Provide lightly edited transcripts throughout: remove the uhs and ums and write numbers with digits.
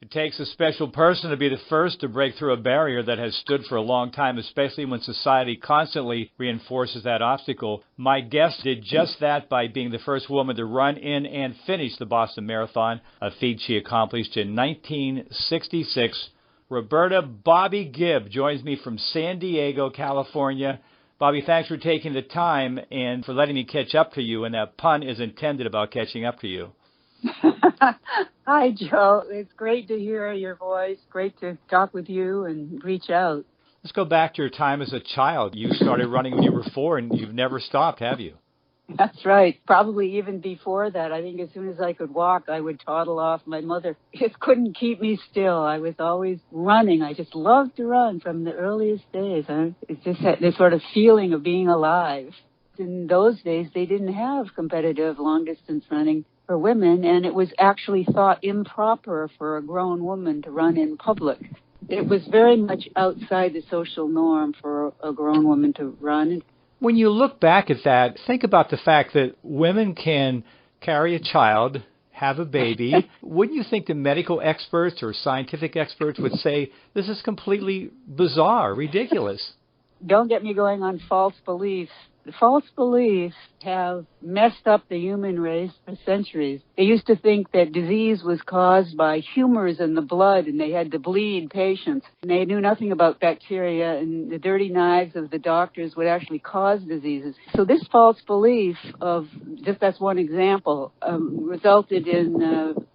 It takes a special person to be the first to break through a barrier that has stood for a long time, especially when society constantly reinforces that obstacle. My guest did just that by being the first woman to run in and finish the Boston Marathon, a feat she accomplished in 1966. Roberta Bobbi Gibb joins me from San Diego, California. Bobbi, thanks for taking the time and for letting me catch up to you, and that pun is intended about catching up to you. Hi, Joe. It's great to hear your voice. Great to talk with you and reach out. Let's go back to your time as a child. You started running when you were 4, and you've never stopped, have you? That's right. Probably even before that. I think as soon as I could walk, I would toddle off. My mother just couldn't keep me still. I was always running. I just loved to run from the earliest days. It just had this sort of feeling of being alive. In those days, they didn't have competitive long-distance running for women, and it was actually thought improper for a grown woman to run in public. It was very much outside the social norm for a grown woman to run. When you look back at that, think about the fact that women can carry a child, have a baby. Wouldn't you think the medical experts or scientific experts would say, this is completely bizarre, ridiculous? Don't get me going on false beliefs. The false beliefs have messed up the human race for centuries. They used to think that disease was caused by humors in the blood, and they had to bleed patients. And they knew nothing about bacteria, and the dirty knives of the doctors would actually cause diseases. So this false belief of, just that's one example, resulted in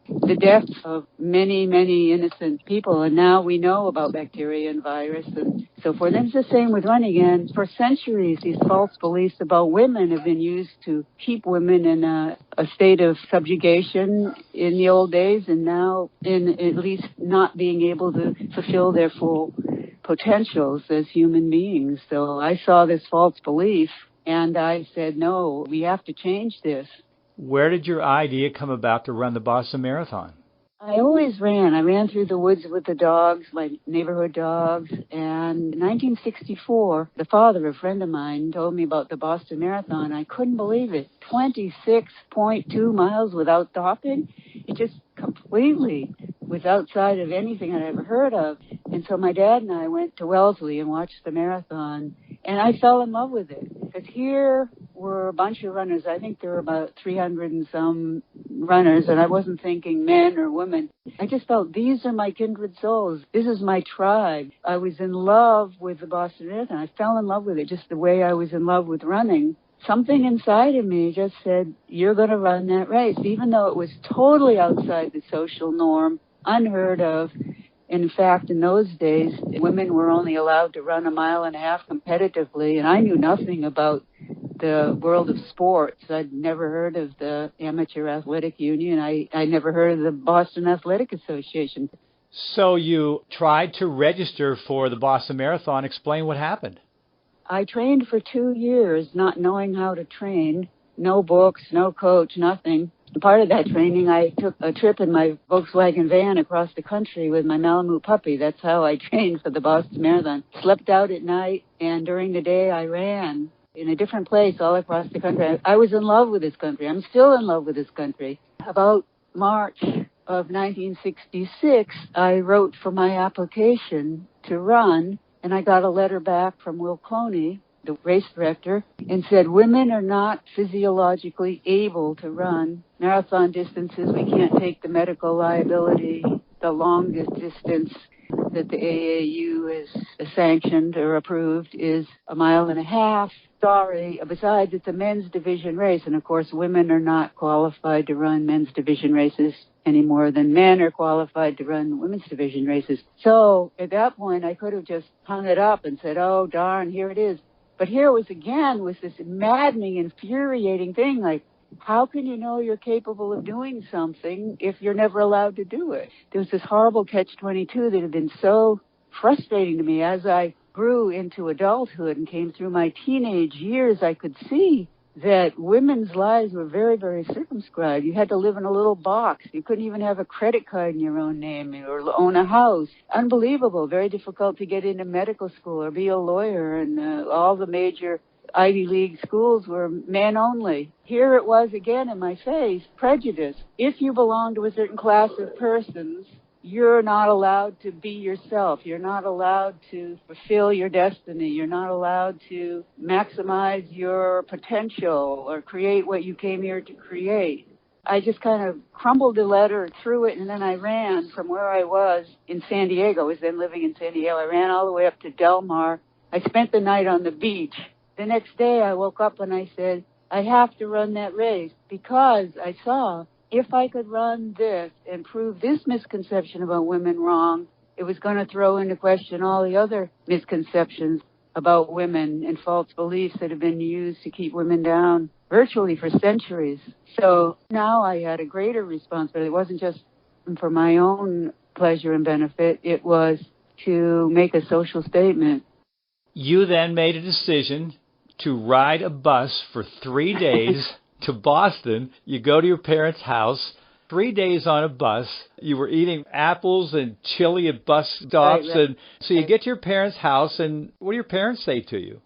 the deaths of many, many innocent people. And now we know about bacteria and virus and so forth. And it's the same with running. And for centuries, these false beliefs about women have been used to keep women in a state of subjugation in the old days, and now in at least not being able to fulfill their full potentials as human beings. So I saw this false belief, and I said, no, we have to change this. Where did your idea come about to run the Boston Marathon? I always ran. I ran through the woods with the dogs, my neighborhood dogs. And in 1964, the father of a friend of mine told me about the Boston Marathon. I couldn't believe it. 26.2 miles without stopping. It just completely was outside of anything I'd ever heard of. And so my dad and I went to Wellesley and watched the marathon. And I fell in love with it. Because here were a bunch of runners. I think there were about 300 and some runners. And I wasn't thinking men or women. I just felt, these are my kindred souls. This is my tribe. I was in love with the Boston Marathon. I fell in love with it just the way I was in love with running. Something inside of me just said, you're going to run that race. Even though it was totally outside the social norm, unheard of. In fact, in those days, women were only allowed to run 1.5 miles competitively, and I knew nothing about the world of sports. I'd never heard of the Amateur Athletic Union. I never heard of the Boston Athletic Association. So you tried to register for the Boston Marathon. Explain what happened. I trained for 2 years, not knowing how to train. No books, no coach, nothing. Part of that training, I took a trip in my Volkswagen van across the country with my Malamute puppy. That's how I trained for the Boston Marathon. Slept out at night, and during the day I ran in a different place all across the country. I was in love with this country. I'm still in love with this country. About March of 1966, I wrote for my application to run, and I got a letter back from Will Cloney, the race director, and said, women are not physiologically able to run marathon distances. We can't take the medical liability. The longest distance that the AAU has sanctioned or approved is 1.5 miles. Sorry. Besides, it's a men's division race, and of course, women are not qualified to run men's division races any more than men are qualified to run women's division races. So at that point, I could have just hung it up and said, oh, darn, here it is. But here was this maddening, infuriating thing, like, how can you know you're capable of doing something if you're never allowed to do it? There was this horrible catch-22 that had been so frustrating to me. As I grew into adulthood and came through my teenage years, I could see that women's lives were very, very circumscribed. You had to live in a little box. You couldn't even have a credit card in your own name or own a house. Unbelievable. Very difficult to get into medical school or be a lawyer. And all the major Ivy League schools were men only. Here it was again in my face, prejudice. If you belong to a certain class of persons, you're not allowed to be yourself. You're not allowed to fulfill your destiny. You're not allowed to maximize your potential or create what you came here to create. I just kind of crumbled the letter, threw it, and then I ran from where I was in San Diego. I was then living in San Diego. I ran all the way up to Del Mar. I spent the night on the beach. The next day I woke up and I said, I have to run that race because I saw if I could run this and prove this misconception about women wrong, it was going to throw into question all the other misconceptions about women and false beliefs that have been used to keep women down virtually for centuries. So now I had a greater responsibility. It wasn't just for my own pleasure and benefit. It was to make a social statement. You then made a decision to ride a bus for 3 days to Boston. You go to your parents' house, 3 days on a bus. You were eating apples and chili at bus stops. Right. And so you get to your parents' house, and what do your parents say to you?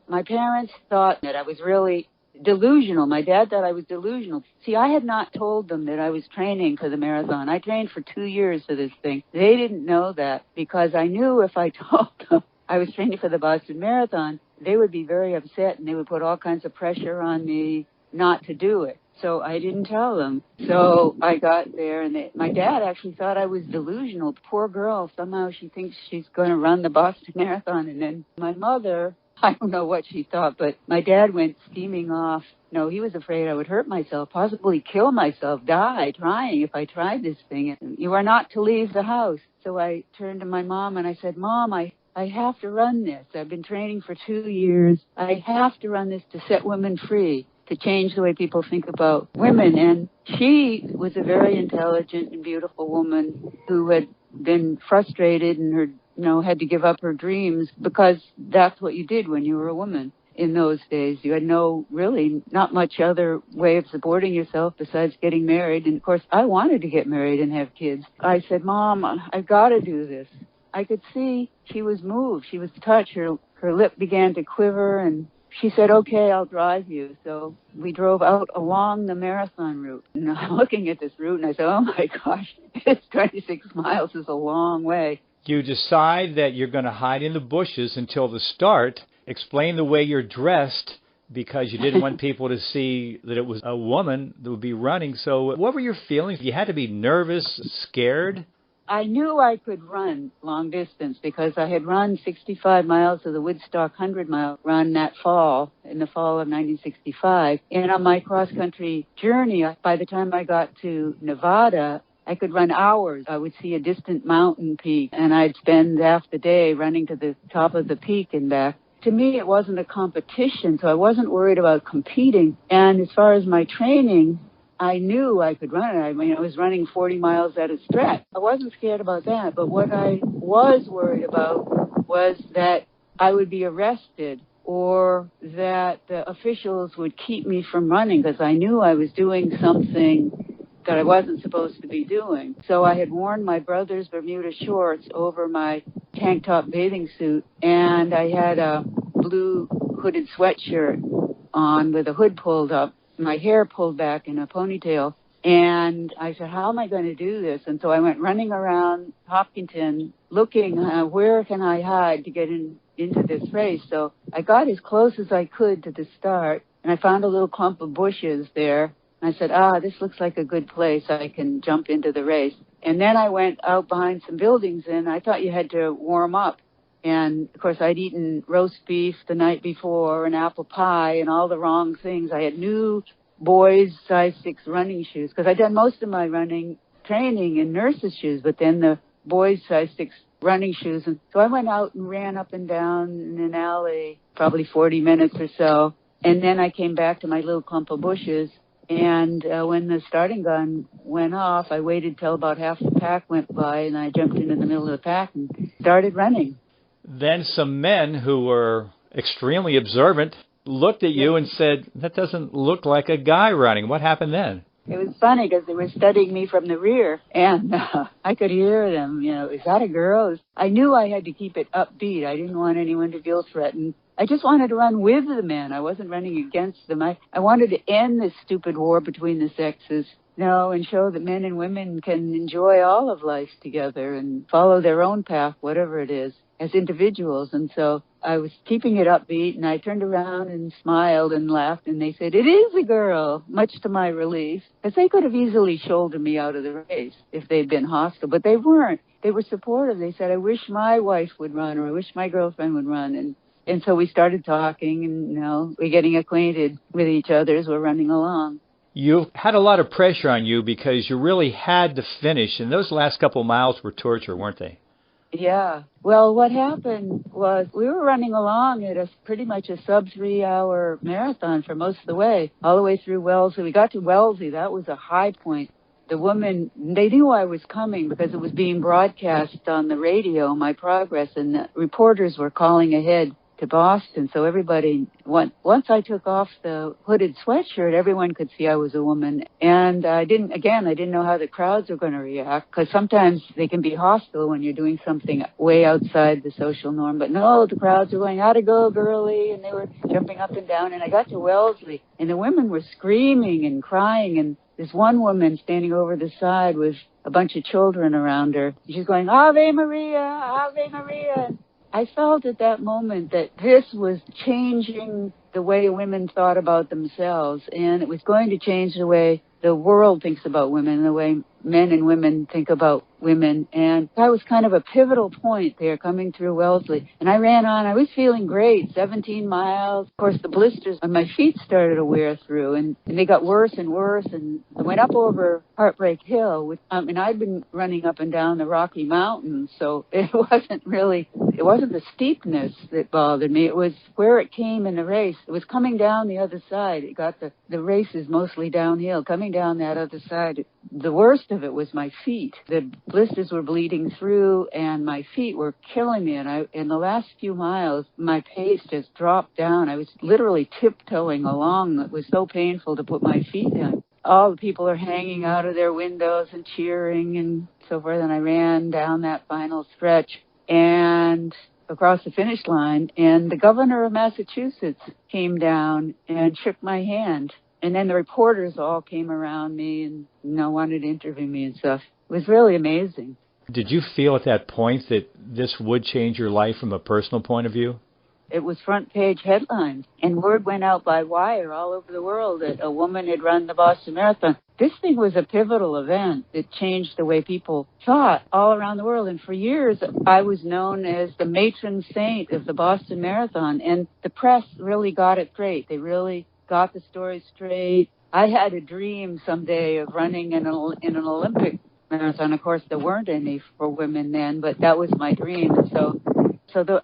My parents thought that I was really delusional. My dad thought I was delusional. See, I had not told them that I was training for the marathon. I trained for 2 years for this thing. They didn't know that because I knew if I told them I was training for the Boston Marathon, they would be very upset and they would put all kinds of pressure on me not to do it. So I didn't tell them. So I got there, and my dad actually thought I was delusional. Poor girl, somehow she thinks she's going to run the Boston Marathon. And then my mother, I don't know what she thought, but my dad went steaming off. No, he was afraid I would hurt myself, possibly kill myself, die trying if I tried this thing. You are not to leave the house. So I turned to my mom and I said, Mom, I have to run this. I've been training for 2 years. I have to run this to set women free, to change the way people think about women. And she was a very intelligent and beautiful woman who had been frustrated and had to give up her dreams because that's what you did when you were a woman in those days. You had not much other way of supporting yourself besides getting married. And of course, I wanted to get married and have kids. I said, Mom, I've got to do this. I could see she was moved. She was touched. Her lip began to quiver, and she said, okay, I'll drive you. So we drove out along the marathon route. And I'm looking at this route, and I said, oh, my gosh, it's 26 miles is a long way. You decide that you're going to hide in the bushes until the start. Explain the way you're dressed because you didn't want people to see that it was a woman that would be running. So what were your feelings? You had to be nervous, scared? I knew I could run long distance because I had run 65 miles of the Woodstock 100-mile run that fall, in the fall of 1965. And on my cross-country journey, by the time I got to Nevada, I could run hours. I would see a distant mountain peak, and I'd spend half the day running to the top of the peak and back. To me, it wasn't a competition, so I wasn't worried about competing. And as far as my training, I knew I could run it. I mean, I was running 40 miles at a stretch. I wasn't scared about that, but what I was worried about was that I would be arrested or that the officials would keep me from running because I knew I was doing something that I wasn't supposed to be doing. So I had worn my brother's Bermuda shorts over my tank top bathing suit, and I had a blue hooded sweatshirt on with a hood pulled up, my hair pulled back in a ponytail. And I said, how am I going to do this? And so I went running around Hopkinton looking, where can I hide to get into this race? So I got as close as I could to the start, and I found a little clump of bushes there. And I said, this looks like a good place. I can jump into the race. And then I went out behind some buildings, and I thought you had to warm up. And, of course, I'd eaten roast beef the night before and apple pie and all the wrong things. I had new boys' size 6 running shoes because I'd done most of my running training in nurses' shoes, but then the boys' size 6 running shoes. And so I went out and ran up and down in an alley, probably 40 minutes or so. And then I came back to my little clump of bushes. And when the starting gun went off, I waited till about half the pack went by, and I jumped into the middle of the pack and started running. Then some men who were extremely observant looked at you and said, that doesn't look like a guy running. What happened then? It was funny because they were studying me from the rear, and I could hear them, is that a girl? I knew I had to keep it upbeat. I didn't want anyone to feel threatened. I just wanted to run with the men. I wasn't running against them. I wanted to end this stupid war between the sexes. No, and show that men and women can enjoy all of life together and follow their own path, whatever it is, as individuals. And so I was keeping it upbeat, and I turned around and smiled and laughed, and they said, "It is a girl," much to my relief, because they could have easily shouldered me out of the race if they'd been hostile, but they weren't. They were supportive. They said, "I wish my wife would run," or "I wish my girlfriend would run." And so we started talking, and, we're getting acquainted with each other as we're running along. You had a lot of pressure on you because you really had to finish, and those last couple miles were torture, weren't they? Yeah. Well, what happened was we were running along at pretty much a sub 3-hour marathon for most of the way, all the way through Wellesley. We got to Wellesley. That was a high point. The woman, they knew I was coming because it was being broadcast on the radio, my progress, and the reporters were calling ahead to Boston. So everybody, once I took off the hooded sweatshirt, everyone could see I was a woman. And I didn't know how the crowds were going to react, because sometimes they can be hostile when you're doing something way outside the social norm. But no, the crowds were going, "How'd it go, girlie?" And they were jumping up and down. And I got to Wellesley, and the women were screaming and crying. And this one woman standing over the side with a bunch of children around her, she's going, "Ave Maria, Ave Maria." I felt at that moment that this was changing the way women thought about themselves, and it was going to change the way the world thinks about women, the way men and women think about women. And that was kind of a pivotal point there coming through Wellesley. And I ran on. I was feeling great, 17 miles. Of course, the blisters on my feet started to wear through, and they got worse and worse. And I went up over Heartbreak Hill, and I'd been running up and down the Rocky Mountains, so it wasn't the steepness that bothered me. It was where it came in the race. It was coming down the other side. It got the race is mostly downhill. Coming down that other side, the worst of it was my feet. The blisters were bleeding through, and my feet were killing me. And in the last few miles, my pace just dropped down. I was literally tiptoeing along. It was so painful to put my feet down. All the people are hanging out of their windows and cheering and so forth. And I ran down that final stretch and across the finish line, and the governor of Massachusetts came down and shook my hand. And then the reporters all came around me and wanted to interview me and stuff. It was really amazing. Did you feel at that point that this would change your life from a personal point of view? It was front page headlines, and word went out by wire all over the world that a woman had run the Boston Marathon. This thing was a pivotal event that changed the way people thought all around the world. And for years, I was known as the matron saint of the Boston Marathon, and the press really got it straight. They really got the story straight. I had a dream someday of running in an Olympic marathon. Of course, there weren't any for women then, but that was my dream. And so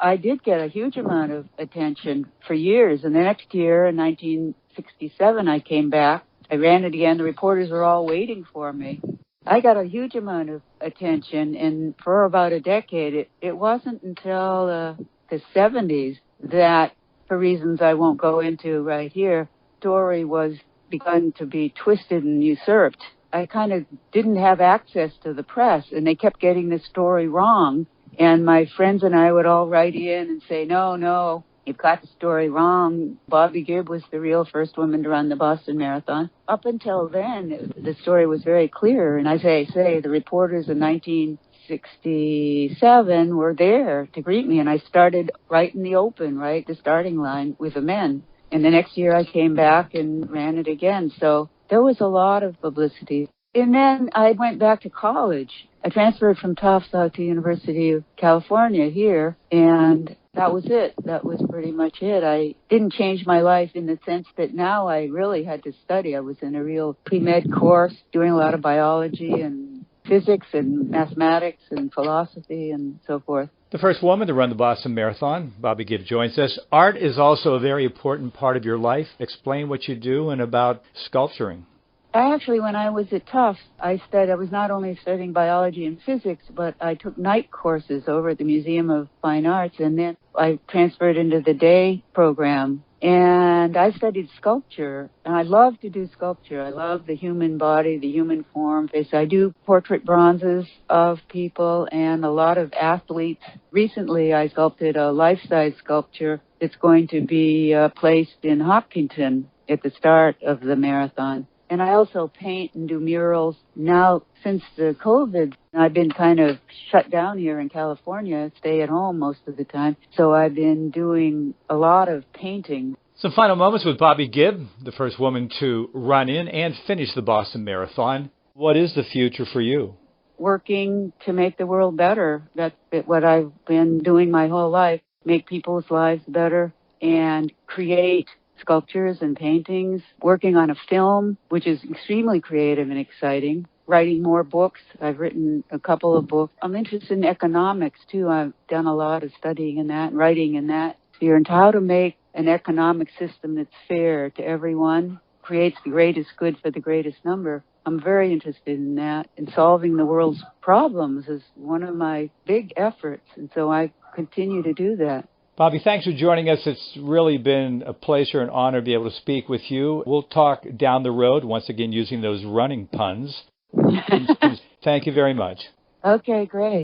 I did get a huge amount of attention for years. And the next year, in 1967, I came back. I ran it again. The reporters were all waiting for me. I got a huge amount of attention, and for about a decade, it wasn't until the 70s that, for reasons I won't go into right here, story was begun to be twisted and usurped. I kind of didn't have access to the press, and they kept getting the story wrong. And my friends and I would all write in and say, no, you've got the story wrong. Bobbi Gibb was the real first woman to run the Boston Marathon. Up until then, the story was very clear. And as I say, the reporters in 1967 were there to greet me. And I started right in the open, right, the starting line with the men. And the next year I came back and ran it again. So there was a lot of publicity. And then I went back to college. I transferred from Tufts out to University of California here, and that was it. That was pretty much it. I didn't change my life in the sense that now I really had to study. I was in a real pre-med course, doing a lot of biology and physics and mathematics and philosophy and so forth. The first woman to run the Boston Marathon, Bobbi Gibb, joins us. Art is also a very important part of your life. Explain what you do and about sculpturing. Actually, when I was at Tufts, I was not only studying biology and physics, but I took night courses over at the Museum of Fine Arts, and then I transferred into the day program. And I studied sculpture, and I love to do sculpture. I love the human body, the human form. I do portrait bronzes of people and a lot of athletes. Recently, I sculpted a life-size sculpture that's going to be placed in Hopkinton at the start of the marathon. And I also paint and do murals. Now, since the COVID, I've been kind of shut down here in California, stay at home most of the time. So I've been doing a lot of painting. Some final moments with Bobbi Gibb, the first woman to run in and finish the Boston Marathon. What is the future for you? Working to make the world better. That's what I've been doing my whole life. Make people's lives better and create sculptures and paintings. Working on a film, which is extremely creative and exciting. Writing more books. I've written a couple of books. I'm interested in economics, too. I've done a lot of studying in that, writing in that sphere, and how to make an economic system that's fair to everyone, creates the greatest good for the greatest number. I'm very interested in that, and solving the world's problems is one of my big efforts, and so I continue to do that. Bobbi, thanks for joining us. It's really been a pleasure and honor to be able to speak with you. We'll talk down the road, once again using those running puns. Thank you very much. Okay, great.